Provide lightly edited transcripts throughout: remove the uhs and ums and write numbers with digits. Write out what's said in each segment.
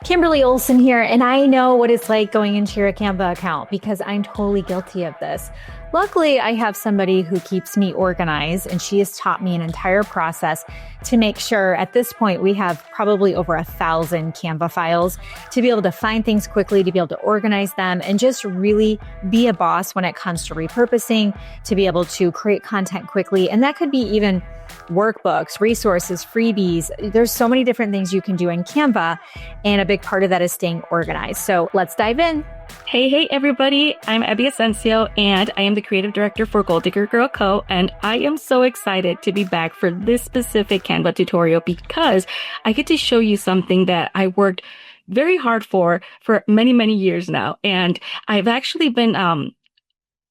Kimberly Olson here, and I know what it's like going into your Canva account because I'm totally guilty of this. Luckily, I have somebody who keeps me organized, and she has taught me an entire process to make sure at this point we have probably over 1,000 Canva files to be able to find things quickly, to be able to organize them, and just really be a boss when it comes to repurposing, to be able to create content quickly. And that could be even workbooks, resources, freebies. There's so many different things you can do in Canva, and a big part of that is staying organized. So let's dive in. Hey, everybody. I'm Abby Ascencio, and I am the creative director for Gold Digger Girl Co. And I am so excited to be back for this specific Canva tutorial because I get to show you something that I worked very hard for many, many years now. And I've actually been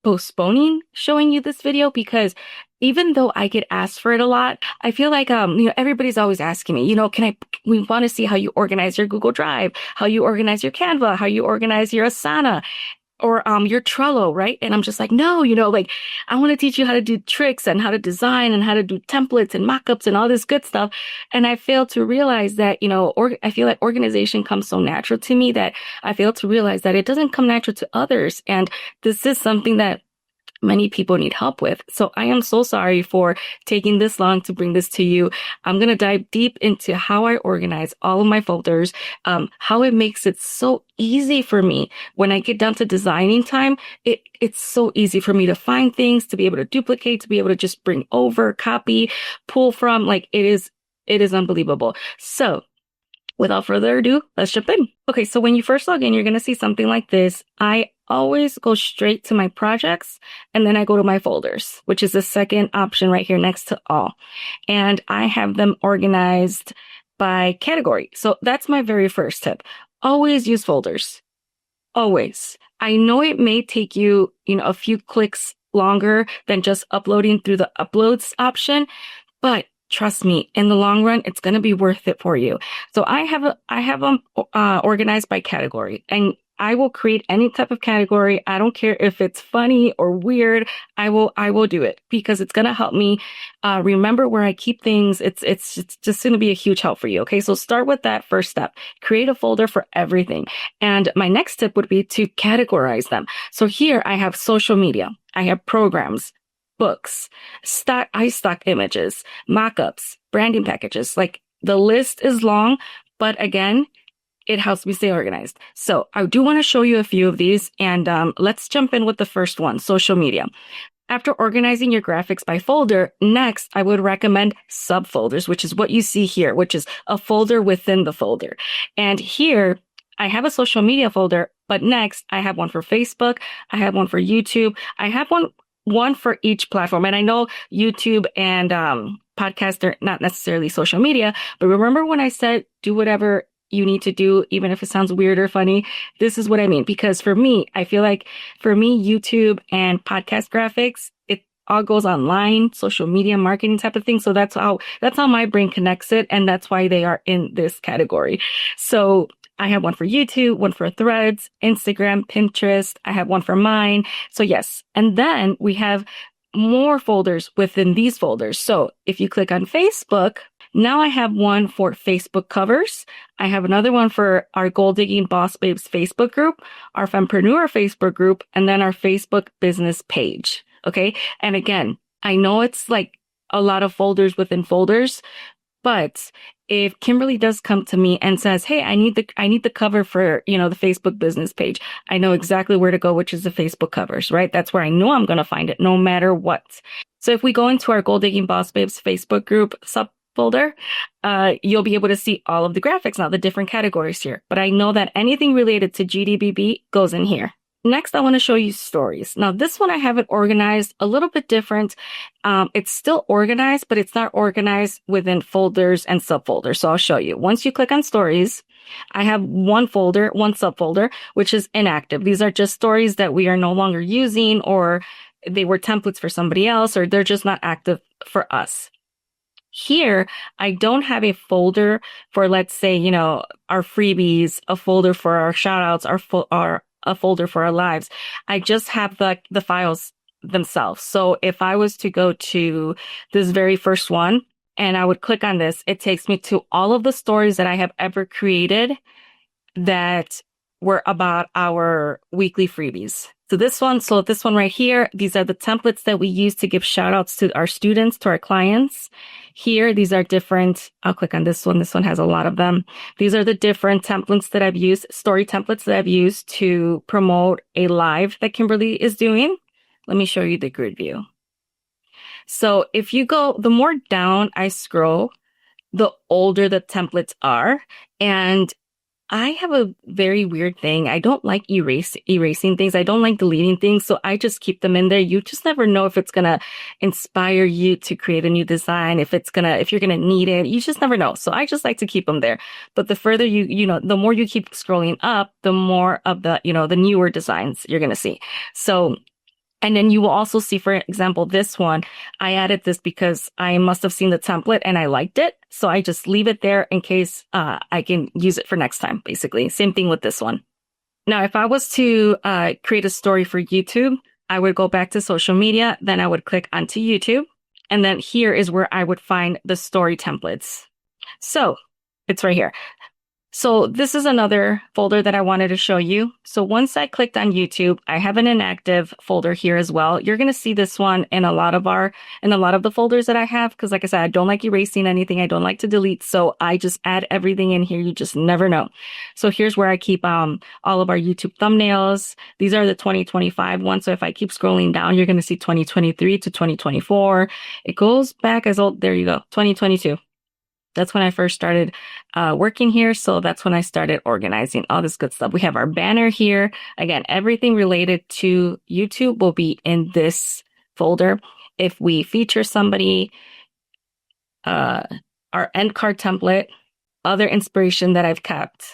postponing showing you this video because even though I get asked for it a lot, I feel like, everybody's always asking me, we want to see how you organize your Google Drive, how you organize your Canva, how you organize your Asana or, your Trello, right? And I'm just like, no, I want to teach you how to do tricks and how to design and how to do templates and mockups and all this good stuff. And I fail to realize that, I feel like organization comes so natural to me that I fail to realize that it doesn't come natural to others. And this is something that many people need help with. So I am so sorry for taking this long to bring this to you. I'm going to dive deep into how I organize all of my folders, how it makes it so easy for me. When I get down to designing time, it's so easy for me to find things, to be able to duplicate, to be able to just bring over, copy, pull from, it is unbelievable. So without further ado, let's jump in. Okay, so when you first log in, you're going to see something like this. I always go straight to my projects and then I go to my folders, which is the second option right here next to all. And I have them organized by category. So that's my very first tip. Always use folders. Always. I know it may take you, a few clicks longer than just uploading through the uploads option, but trust me, in the long run, it's going to be worth it for you. So I have them organized by category, and I will create any type of category. I don't care if it's funny or weird. I will do it because it's going to help me remember where I keep things. It's just going to be a huge help for you. Okay. So start with that first step. Create a folder for everything. And my next tip would be to categorize them. So here I have social media. I have programs, books, stock images, mockups, branding packages. The list is long, but again, it helps me stay organized. So I do want to show you a few of these, and let's jump in with the first one, social media. After organizing your graphics by folder, next I would recommend subfolders, which is what you see here, which is a folder within the folder. And here I have a social media folder, but next I have one for Facebook. I have one for YouTube. I have one for each platform. And I know YouTube and podcasts are not necessarily social media, but remember when I said do whatever you need to do, even if it sounds weird or funny, this is what I mean. Because for me, I feel like YouTube and podcast graphics, it all goes online, social media marketing type of thing. So that's how my brain connects it. And that's why they are in this category. So I have one for YouTube, one for Threads, Instagram, Pinterest. I have one for mine. So yes. And then we have more folders within these folders. So if you click on Facebook, now I have one for Facebook covers. I have another one for our Gold Digging Boss Babes Facebook group, our Fempreneur Facebook group, and then our Facebook business page. Okay. And again, I know it's like a lot of folders within folders, but if Kimberly does come to me and says, hey, I need the cover for, the Facebook business page, I know exactly where to go, which is the Facebook covers, right? That's where I know I'm going to find it no matter what. So if we go into our Gold Digging Boss Babes Facebook group subfolder, you'll be able to see all of the graphics now, the different categories here. But I know that anything related to GDBB goes in here. Next, I want to show you stories. Now, this one I have it organized a little bit different. It's still organized, but it's not organized within folders and subfolders. So I'll show you. Once you click on stories, I have one subfolder, which is inactive. These are just stories that we are no longer using, or they were templates for somebody else, or they're just not active for us. Here, I don't have a folder for, let's say, our freebies, a folder for our shout outs, a folder for our lives. I just have the files themselves. So if I was to go to this very first one and I would click on this, it takes me to all of the stories that I have ever created that were about our weekly freebies. So this one right here, these are the templates that we use to give shout outs to our students, to our clients. Here, these are different. I'll click on this one. This one has a lot of them. These are the different templates that I've used, story templates that I've used to promote a live that Kimberly is doing. Let me show you the grid view. So if you go, the more down I scroll, the older the templates are. And I have a very weird thing. I don't like erasing things. I don't like deleting things. So I just keep them in there. You just never know if it's going to inspire you to create a new design, if you're going to need it. You just never know. So I just like to keep them there. But the further the more you keep scrolling up, the more of the newer designs you're going to see. So, and then you will also see, for example, this one, I added this because I must have seen the template and I liked it. So I just leave it there in case I can use it for next time, basically. Same thing with this one. Now, if I was to create a story for YouTube, I would go back to social media, then I would click onto YouTube. And then here is where I would find the story templates. So it's right here. So this is another folder that I wanted to show you. So once I clicked on YouTube, I have an inactive folder here as well. You're going to see this one in a lot of the folders that I have. Because like I said, I don't like erasing anything. I don't like to delete. So I just add everything in here. You just never know. So here's where I keep all of our YouTube thumbnails. These are the 2025 ones. So if I keep scrolling down, you're going to see 2023 to 2024. It goes back as old. There you go. 2022. That's when I first started working here. So that's when I started organizing all this good stuff. We have our banner here. Again, everything related to YouTube will be in this folder. If we feature somebody, our end card template, other inspiration that I've kept.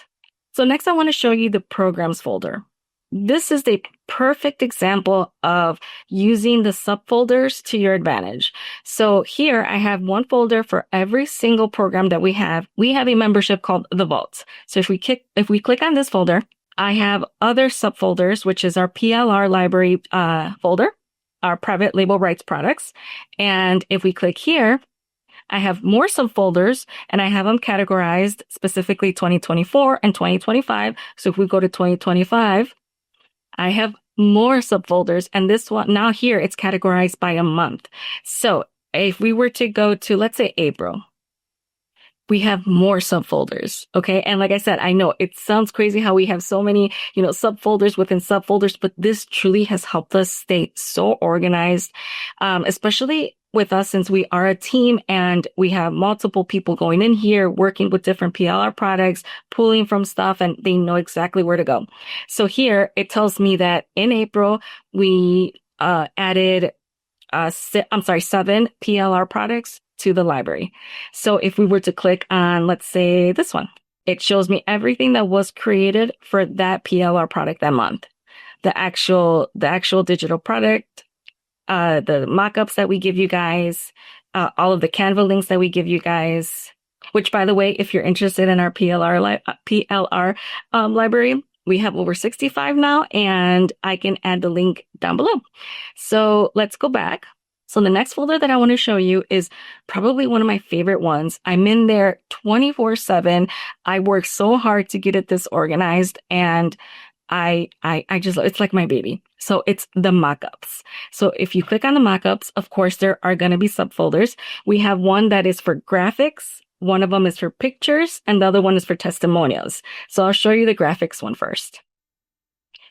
So next I want to show you the programs folder. This is the perfect example of using the subfolders to your advantage. So here I have one folder for every single program that we have. We have a membership called The Vault. So if we click on this folder, I have other subfolders, which is our PLR library folder, our private label rights products. And if we click here, I have more subfolders and I have them categorized specifically 2024 and 2025. So if we go to 2025, I have more subfolders, and this one now here, it's categorized by a month. So if we were to go to, let's say, April, we have more subfolders. Okay. And like I said, I know it sounds crazy how we have so many, subfolders within subfolders, but this truly has helped us stay so organized, especially with us, since we are a team and we have multiple people going in here, working with different PLR products, pulling from stuff, and they know exactly where to go. So here it tells me that in April, we added 7 PLR products to the library. So if we were to click on, let's say this one, it shows me everything that was created for that PLR product that month. The actual digital product, the mockups that we give you guys, all of the Canva links that we give you guys, which, by the way, if you're interested in our PLR library, we have over 65 now, and I can add the link down below. So let's go back. So the next folder that I want to show you is probably one of my favorite ones. I'm in there 24/7. I work so hard to get it this organized, and I just, it's like my baby. So it's the mockups. So if you click on the mockups, of course, there are going to be subfolders. We have one that is for graphics. One of them is for pictures, and the other one is for testimonials. So I'll show you the graphics one first.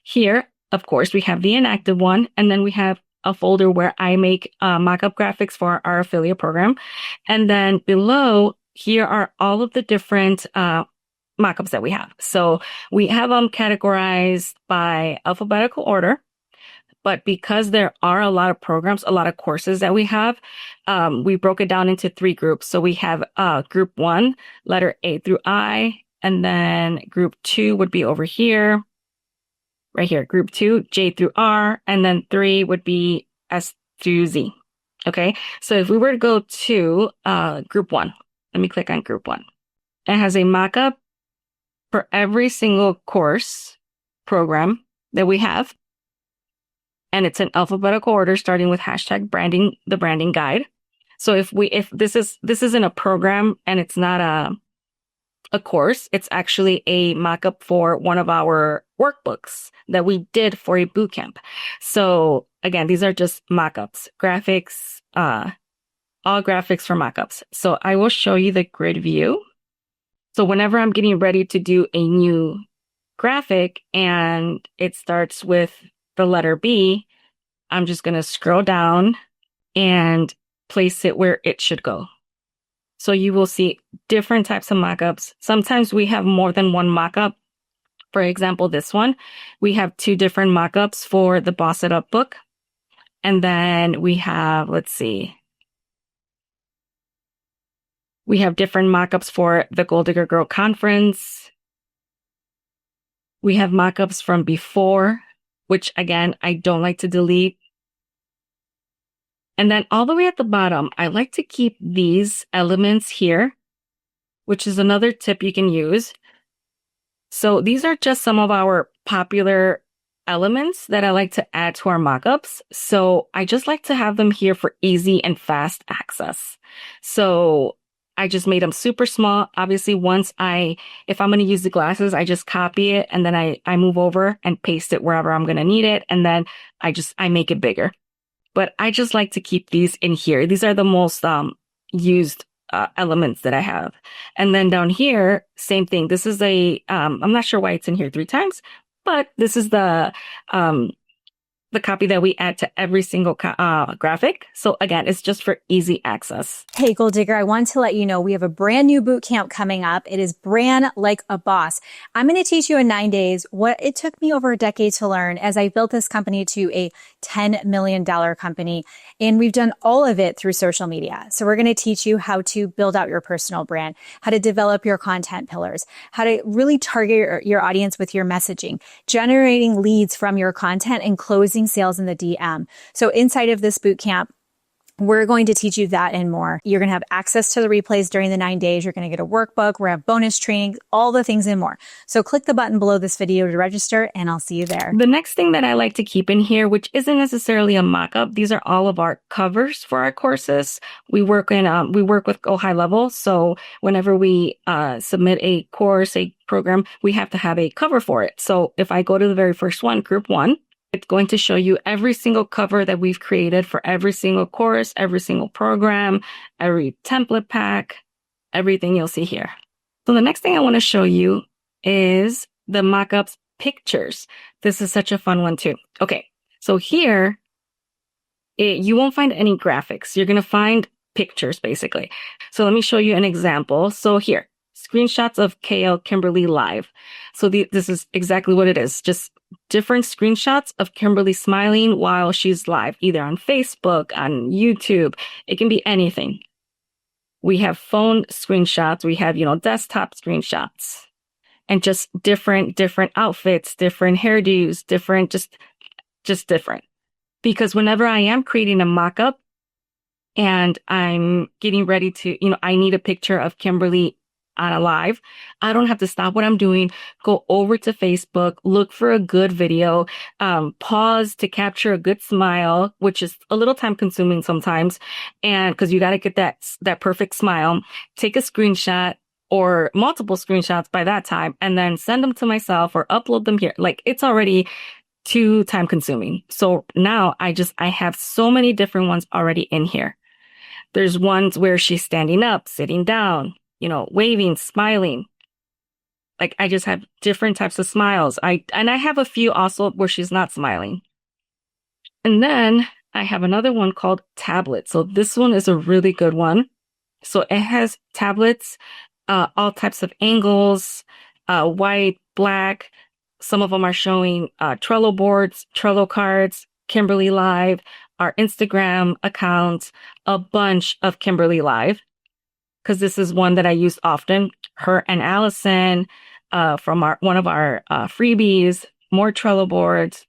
Here, of course, we have the inactive one, and then we have a folder where I make mockup graphics for our affiliate program. And then below here are all of the different mockups that we have. So we have them categorized by alphabetical order. But because there are a lot of programs, a lot of courses that we have, we broke it down into 3 groups. So we have group 1, letter A through I, and then group 2 would be over here, right here, group 2, J through R, and then 3 would be S through Z. Okay, so if we were to go to group 1, let me click on group 1. It has a mockup for every single course program that we have. And it's in alphabetical order, starting with hashtag branding, the branding guide. So if this isn't a program and it's not a course. It's actually a mockup for one of our workbooks that we did for a boot camp. So again, these are just mockups, graphics, all graphics for mockups. So I will show you the grid view. So whenever I'm getting ready to do a new graphic and it starts with the letter B, I'm just going to scroll down and place it where it should go. So you will see different types of mockups. Sometimes we have more than one mockup. For example, this one, we have 2 different mockups for the Boss It Up book. And then we have, let's see, we have different mockups for the Goal Digger Girl Conference. We have mockups from before, which again, I don't like to delete. And then all the way at the bottom, I like to keep these elements here, which is another tip you can use. So these are just some of our popular elements that I like to add to our mockups. So I just like to have them here for easy and fast access. So I just made them super small. Obviously, if I'm going to use the glasses, I just copy it and then I move over and paste it wherever I'm going to need it. And then I make it bigger. But I just like to keep these in here. These are the most used elements that I have. And then down here, same thing. This is I'm not sure why it's in here 3 times, but this is the copy that we add to every single graphic. So again, it's just for easy access. Hey, Goal Digger, I want to let you know we have a brand new boot camp coming up. It is Brand Like a Boss. I'm going to teach you in 9 days what it took me over a decade to learn as I built this company to a $10 million company. And we've done all of it through social media. So we're going to teach you how to build out your personal brand, how to develop your content pillars, how to really target your audience with your messaging, generating leads from your content and closing sales in the DM. So inside of this boot camp, we're going to teach you that and more. You're going to have access to the replays during the 9 days. You're going to get a workbook. We're going to have bonus training, all the things and more. So click the button below this video to register and I'll see you there. The next thing that I like to keep in here, which isn't necessarily a mock-up, these are all of our covers for our courses. We work with Go High Level. So whenever we submit a course, a program, we have to have a cover for it. So if I go to the very first one, group 1, it's going to show you every single cover that we've created for every single course, every single program, every template pack, everything you'll see here. So the next thing I want to show you is the mockups pictures. This is such a fun one too. Okay, so here, you won't find any graphics. You're going to find pictures basically. So let me show you an example. So here, screenshots of KL Kimberly live. So this is exactly what it is. Just different screenshots of Kimberly smiling while she's live, either on Facebook, on YouTube. It can be anything. We have phone screenshots. We have, desktop screenshots, and just different outfits, different hairdos, different, just different. Because whenever I am creating a mock-up and I'm getting ready to, I need a picture of Kimberly on a live, I don't have to stop what I'm doing, go over to Facebook, look for a good video, pause to capture a good smile, which is a little time consuming sometimes. And cause you got to get that perfect smile, take a screenshot or multiple screenshots by that time, and then send them to myself or upload them here. Like, it's already too time consuming. So now I have so many different ones already in here. There's ones where she's standing up, sitting down, waving, smiling. Like, I just have different types of smiles. I have a few also where she's not smiling. And then I have another one called tablet. So this one is a really good one. So it has tablets, all types of angles, white, black. Some of them are showing Trello boards, Trello cards, Kimberly Live, our Instagram account, a bunch of Kimberly Live. Because this is one that I use often. Her and Allison from one of our freebies, more Trello boards,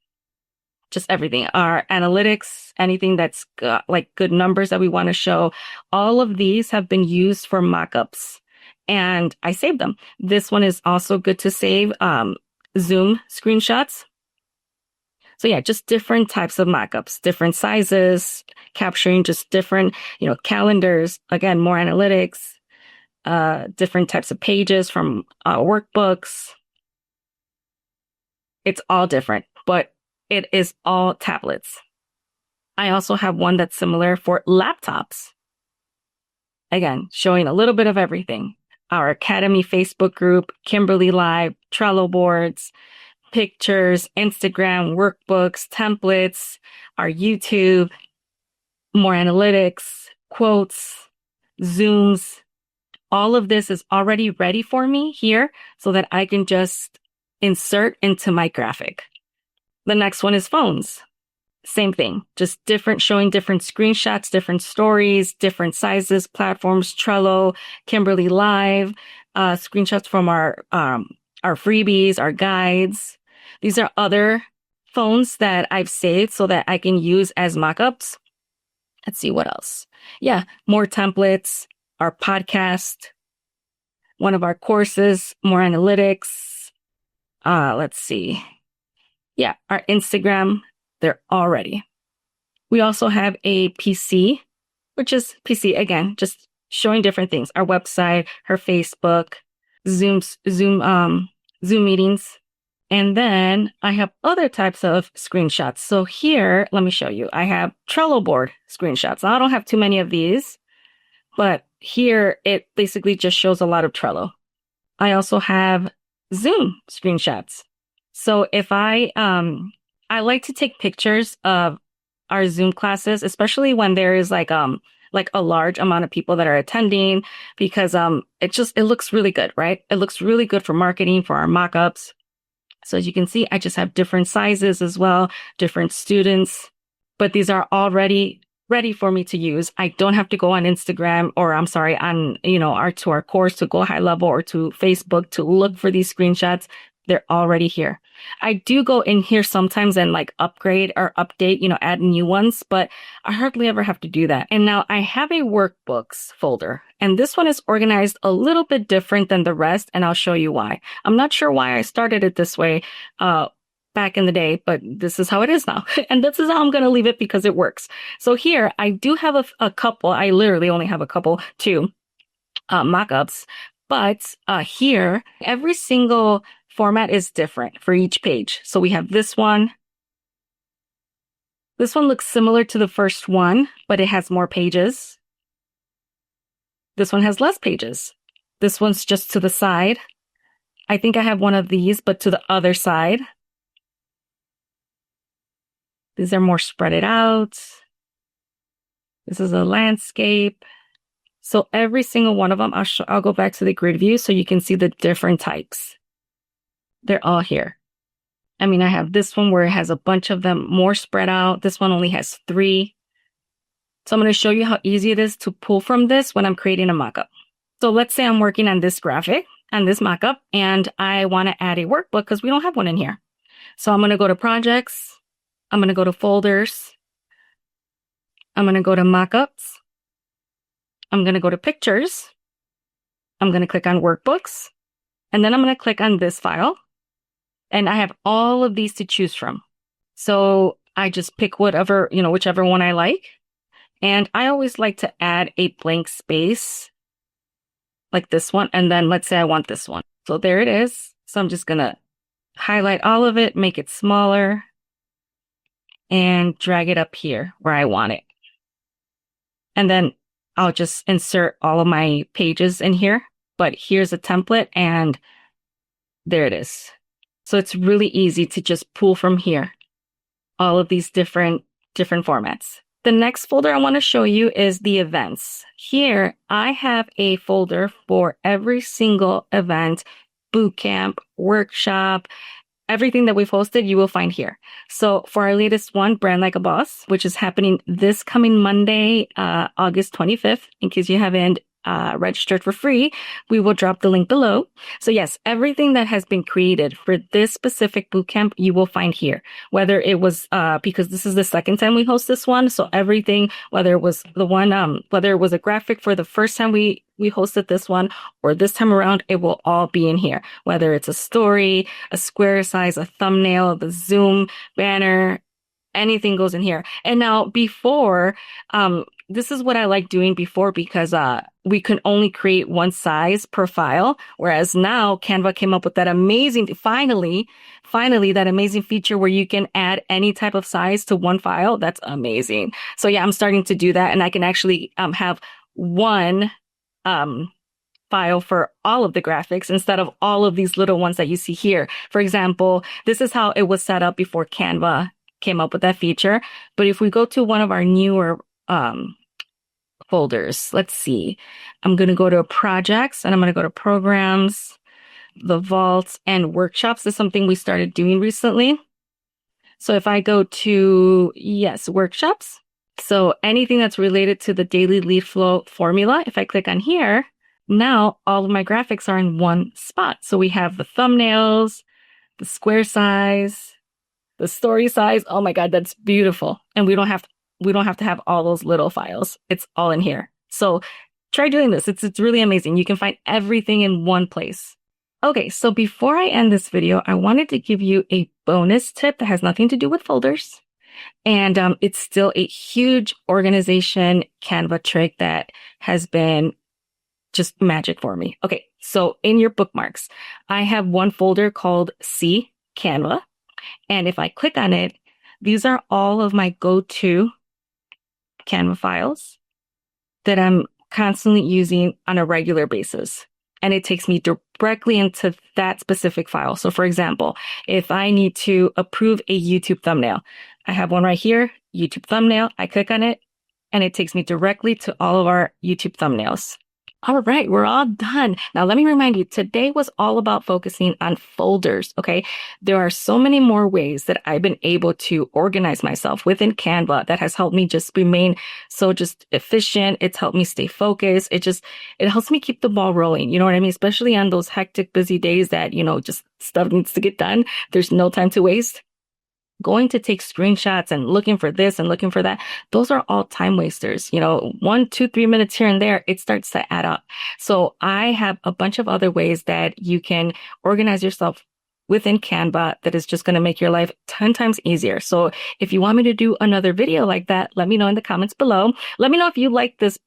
just everything. Our analytics, anything that's got, like, good numbers that we want to show. All of these have been used for mockups, and I saved them. This one is also good to save Zoom screenshots. So yeah, just different types of mockups, different sizes, capturing just different, calendars. Again, more analytics, different types of pages from workbooks. It's all different, but it is all tablets. I also have one that's similar for laptops. Again, showing a little bit of everything. Our Academy Facebook group, Kimberly Live, Trello boards, pictures, Instagram, workbooks, templates, our YouTube, more analytics, quotes, Zooms. All of this is already ready for me here so that I can just insert into my graphic. The next one is phones. Same thing, just showing different screenshots, different stories, different sizes, platforms, Trello, Kimberly Live, screenshots from our freebies, our guides. These are other phones that I've saved so that I can use as mockups. Let's see what else. Yeah, more templates, our podcast, one of our courses, more analytics. Let's see. Yeah, our Instagram. They're all ready. We also have a PC, which is PC again, just showing different things. Our website, her Facebook, Zoom meetings. And then I have other types of screenshots. So here, let me show you. I have Trello board screenshots. Now, I don't have too many of these, but here it basically just shows a lot of Trello. I also have Zoom screenshots. So if I like to take pictures of our Zoom classes, especially when there is like a large amount of people that are attending, because it looks really good, right? It looks really good for marketing, for our mockups. So as you can see, I just have different sizes as well, different students, but these are already ready for me to use. I don't have to go on Instagram to our course, to Go High Level, or to Facebook to look for these screenshots. They're already here. I do go in here sometimes and like upgrade or update, add new ones, but I hardly ever have to do that. And now I have a workbooks folder, and this one is organized a little bit different than the rest, and I'll show you why. I'm not sure why I started it this way back in the day, but this is how it is now. And this is how I'm going to leave it because it works. So here I do have a couple. I literally only have a couple, two mockups, but here every single format is different for each page. So we have this one. This one looks similar to the first one, but it has more pages. This one has less pages. This one's just to the side. I think I have one of these, but to the other side. These are more spread it out. This is a landscape. So every single one of them, I'll go back to the grid view so you can see the different types. They're all here. I mean, I have this one where it has a bunch of them more spread out. This one only has 3. So I'm going to show you how easy it is to pull from this when I'm creating a mockup. So let's say I'm working on this graphic and this mockup, and I want to add a workbook because we don't have one in here. So I'm going to go to projects. I'm going to go to folders. I'm going to go to mockups. I'm going to go to pictures. I'm going to click on workbooks, and then I'm going to click on this file. And I have all of these to choose from. So I just pick whichever one I like. And I always like to add a blank space like this one. And then let's say I want this one. So there it is. So I'm just going to highlight all of it, make it smaller, and drag it up here where I want it. And then I'll just insert all of my pages in here. But here's a template, and there it is. So it's really easy to just pull from here, all of these different formats. The next folder I want to show you is the events. Here, I have a folder for every single event, bootcamp, workshop, everything that we've hosted, you will find here. So for our latest one, Brand Like a Boss, which is happening this coming Monday, August 25th, in case you haven't registered for free, we will drop the link below. So yes, everything that has been created for this specific bootcamp, you will find here, whether it was, because this is the second time we host this one. So everything, whether it was whether it was a graphic for the first time we hosted this one, or this time around, it will all be in here, whether it's a story, a square size, a thumbnail, the Zoom banner, anything goes in here. And now before, this is what I like doing before because we can only create one size per file, whereas now Canva came up with that amazing, finally that amazing feature where you can add any type of size to one file. That's amazing. So yeah, I'm starting to do that, and I can actually have one file for all of the graphics instead of all of these little ones that you see here. For example, this is how it was set up before Canva came up with that feature. But if we go to one of our newer folders, let's see. I'm going to go to projects, and I'm going to go to programs, the vaults, and workshops. This is something we started doing recently. So if I go to, yes, workshops. So anything that's related to the daily lead flow formula, if I click on here, now all of my graphics are in one spot. So we have the thumbnails, the square size, the story size. Oh my God, that's beautiful. And we don't have to have all those little files. It's all in here. So try doing this. It's really amazing. You can find everything in one place. Okay, so before I end this video, I wanted to give you a bonus tip that has nothing to do with folders. And it's still a huge organization Canva trick that has been just magic for me. Okay, so in your bookmarks, I have one folder called C Canva. And if I click on it, these are all of my go-to Canva files that I'm constantly using on a regular basis. And it takes me directly into that specific file. So for example, if I need to approve a YouTube thumbnail, I have one right here, YouTube thumbnail. I click on it and it takes me directly to all of our YouTube thumbnails. All right, we're all done. Now, let me remind you, today was all about focusing on folders, okay? There are so many more ways that I've been able to organize myself within Canva that has helped me just remain so just efficient. It's helped me stay focused. It helps me keep the ball rolling. You know what I mean? Especially on those hectic, busy days that, just stuff needs to get done. There's no time to waste. Going to take screenshots and looking for this and looking for that, those are all time wasters. 1, 2, 3 minutes here and there, it starts to add up. So I have a bunch of other ways that you can organize yourself within Canva that is just going to make your life 10 times easier. So if you want me to do another video like that, let me know in the comments below. Let me know if you like this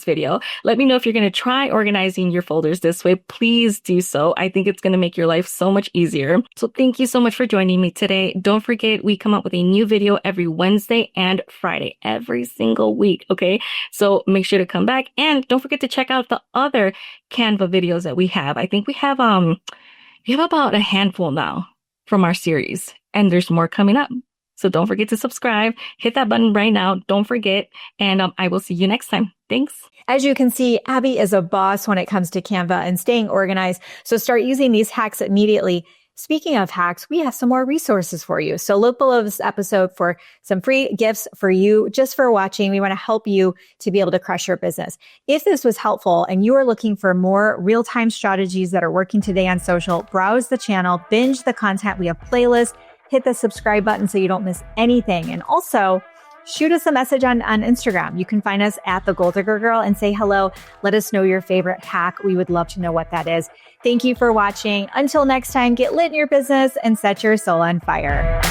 video. Let me know if you're going to try organizing your folders this way. Please do so. I think it's going to make your life so much easier. So thank you so much for joining me today. Don't forget, we come up with a new video every Wednesday and Friday, every single week. Okay. So make sure to come back, and don't forget to check out the other Canva videos that we have. I think we have about a handful now from our series, and there's more coming up. So don't forget to subscribe, hit that button right now. Don't forget. And I will see you next time. Thanks. As you can see, Abby is a boss when it comes to Canva and staying organized. So start using these hacks immediately. Speaking of hacks, we have some more resources for you. So look below this episode for some free gifts for you just for watching. We want to help you to be able to crush your business. If this was helpful and you are looking for more real-time strategies that are working today on social, browse the channel, binge the content. We have playlists, hit the subscribe button so you don't miss anything. And also, shoot us a message on Instagram. You can find us at The Goal Digger Girl and say hello. Let us know your favorite hack. We would love to know what that is. Thank you for watching. Until next time, get lit in your business and set your soul on fire.